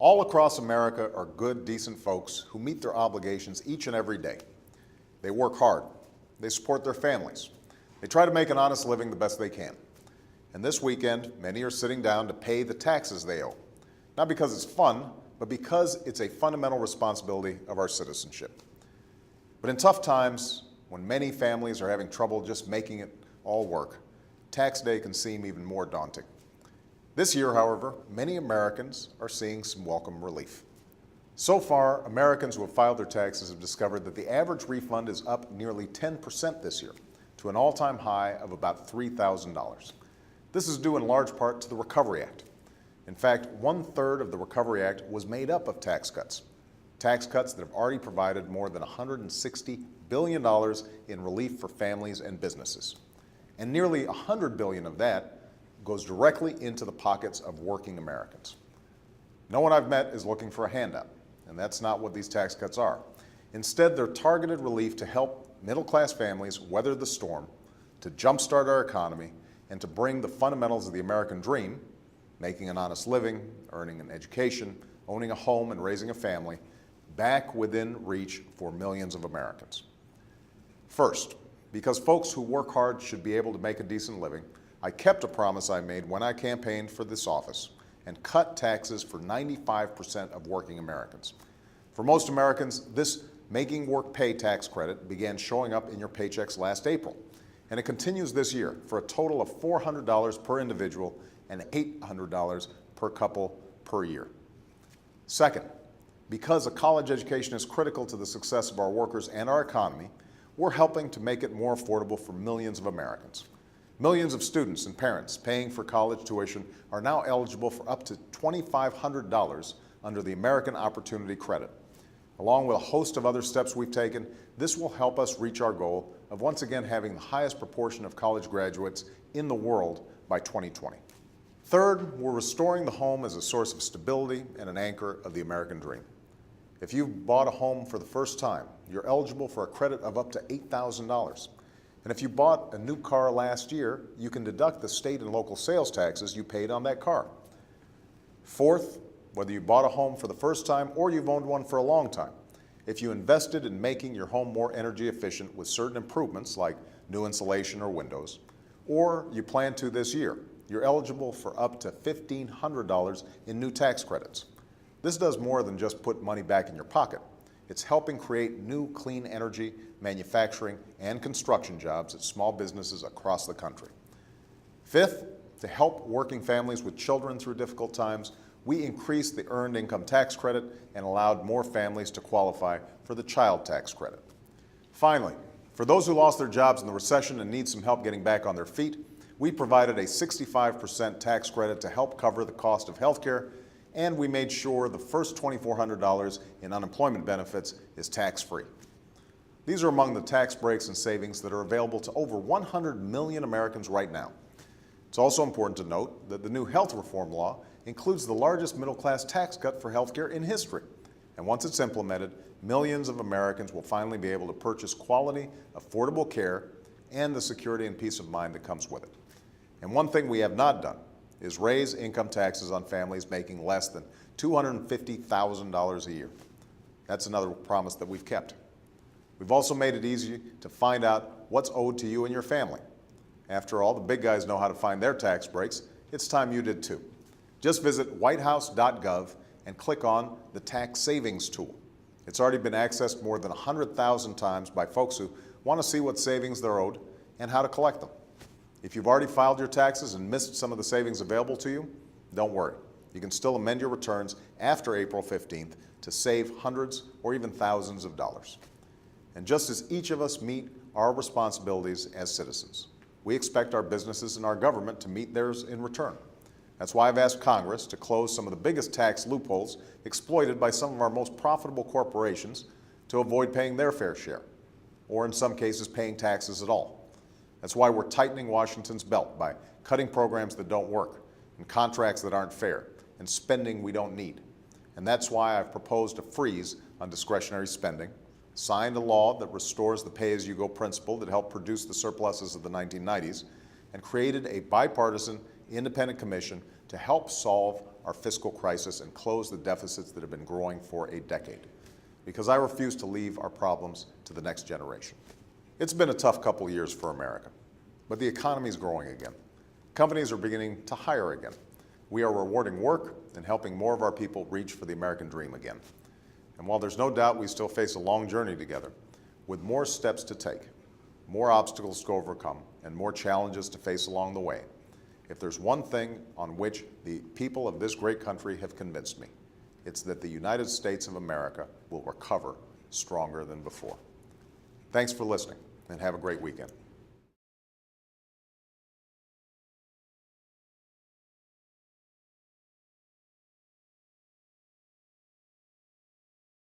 All across America are good, decent folks who meet their obligations each and every day. They work hard. They support their families. They try to make an honest living the best they can. And this weekend, many are sitting down to pay the taxes they owe. Not because it's fun, but because it's a fundamental responsibility of our citizenship. But in tough times, when many families are having trouble just making it all work, tax day can seem even more daunting. This year, however, many Americans are seeing some welcome relief. So far, Americans who have filed their taxes have discovered that the average refund is up nearly 10% this year, to an all-time high of about $3,000. This is due in large part to the Recovery Act. In fact, 1/3 of the Recovery Act was made up of tax cuts that have already provided more than $160 billion in relief for families and businesses. And nearly $100 billion of that goes directly into the pockets of working Americans. No one I've met is looking for a handout, and that's not what these tax cuts are. Instead, they're targeted relief to help middle-class families weather the storm, to jumpstart our economy, and to bring the fundamentals of the American dream, making an honest living, earning an education, owning a home, and raising a family, back within reach for millions of Americans. First, because folks who work hard should be able to make a decent living, I kept a promise I made when I campaigned for this office and cut taxes for 95% of working Americans. For most Americans, this Making Work Pay tax credit began showing up in your paychecks last April, and it continues this year for a total of $400 per individual and $800 per couple per year. Second, because a college education is critical to the success of our workers and our economy, we're helping to make it more affordable for millions of Americans. Millions of students and parents paying for college tuition are now eligible for up to $2,500 under the American Opportunity Credit. Along with a host of other steps we've taken, this will help us reach our goal of once again having the highest proportion of college graduates in the world by 2020. Third, we're restoring the home as a source of stability and an anchor of the American dream. If you've bought a home for the first time, you're eligible for a credit of up to $8,000. And if you bought a new car last year, you can deduct the state and local sales taxes you paid on that car. Fourth, whether you bought a home for the first time or you've owned one for a long time, if you invested in making your home more energy efficient with certain improvements like new insulation or windows, or you plan to this year, you're eligible for up to $1,500 in new tax credits. This does more than just put money back in your pocket. It's helping create new clean energy, manufacturing, and construction jobs at small businesses across the country. Fifth, to help working families with children through difficult times, we increased the Earned Income Tax Credit and allowed more families to qualify for the Child Tax Credit. Finally, for those who lost their jobs in the recession and need some help getting back on their feet, we provided a 65% tax credit to help cover the cost of health care, and we made sure the first $2,400 in unemployment benefits is tax-free. These are among the tax breaks and savings that are available to over 100 million Americans right now. It's also important to note that the new health reform law includes the largest middle-class tax cut for health care in history. And once it's implemented, millions of Americans will finally be able to purchase quality, affordable care and the security and peace of mind that comes with it. And one thing we have not done is raise income taxes on families making less than $250,000 a year. That's another promise that we've kept. We've also made it easy to find out what's owed to you and your family. After all, the big guys know how to find their tax breaks. It's time you did too. Just visit WhiteHouse.gov and click on the Tax Savings tool. It's already been accessed more than 100,000 times by folks who want to see what savings they're owed and how to collect them. If you've already filed your taxes and missed some of the savings available to you, don't worry. You can still amend your returns after April 15th to save hundreds or even thousands of dollars. And just as each of us meet our responsibilities as citizens, we expect our businesses and our government to meet theirs in return. That's why I've asked Congress to close some of the biggest tax loopholes exploited by some of our most profitable corporations to avoid paying their fair share, or in some cases paying taxes at all. That's why we're tightening Washington's belt by cutting programs that don't work, and contracts that aren't fair, and spending we don't need. And that's why I've proposed a freeze on discretionary spending, signed a law that restores the pay-as-you-go principle that helped produce the surpluses of the 1990s, and created a bipartisan independent commission to help solve our fiscal crisis and close the deficits that have been growing for a decade, because I refuse to leave our problems to the next generation. It's been a tough couple of years for America, but the economy is growing again. Companies are beginning to hire again. We are rewarding work and helping more of our people reach for the American dream again. And while there's no doubt we still face a long journey together, with more steps to take, more obstacles to overcome, and more challenges to face along the way, if there's one thing on which the people of this great country have convinced me, it's that the United States of America will recover stronger than before. Thanks for listening, and have a great weekend.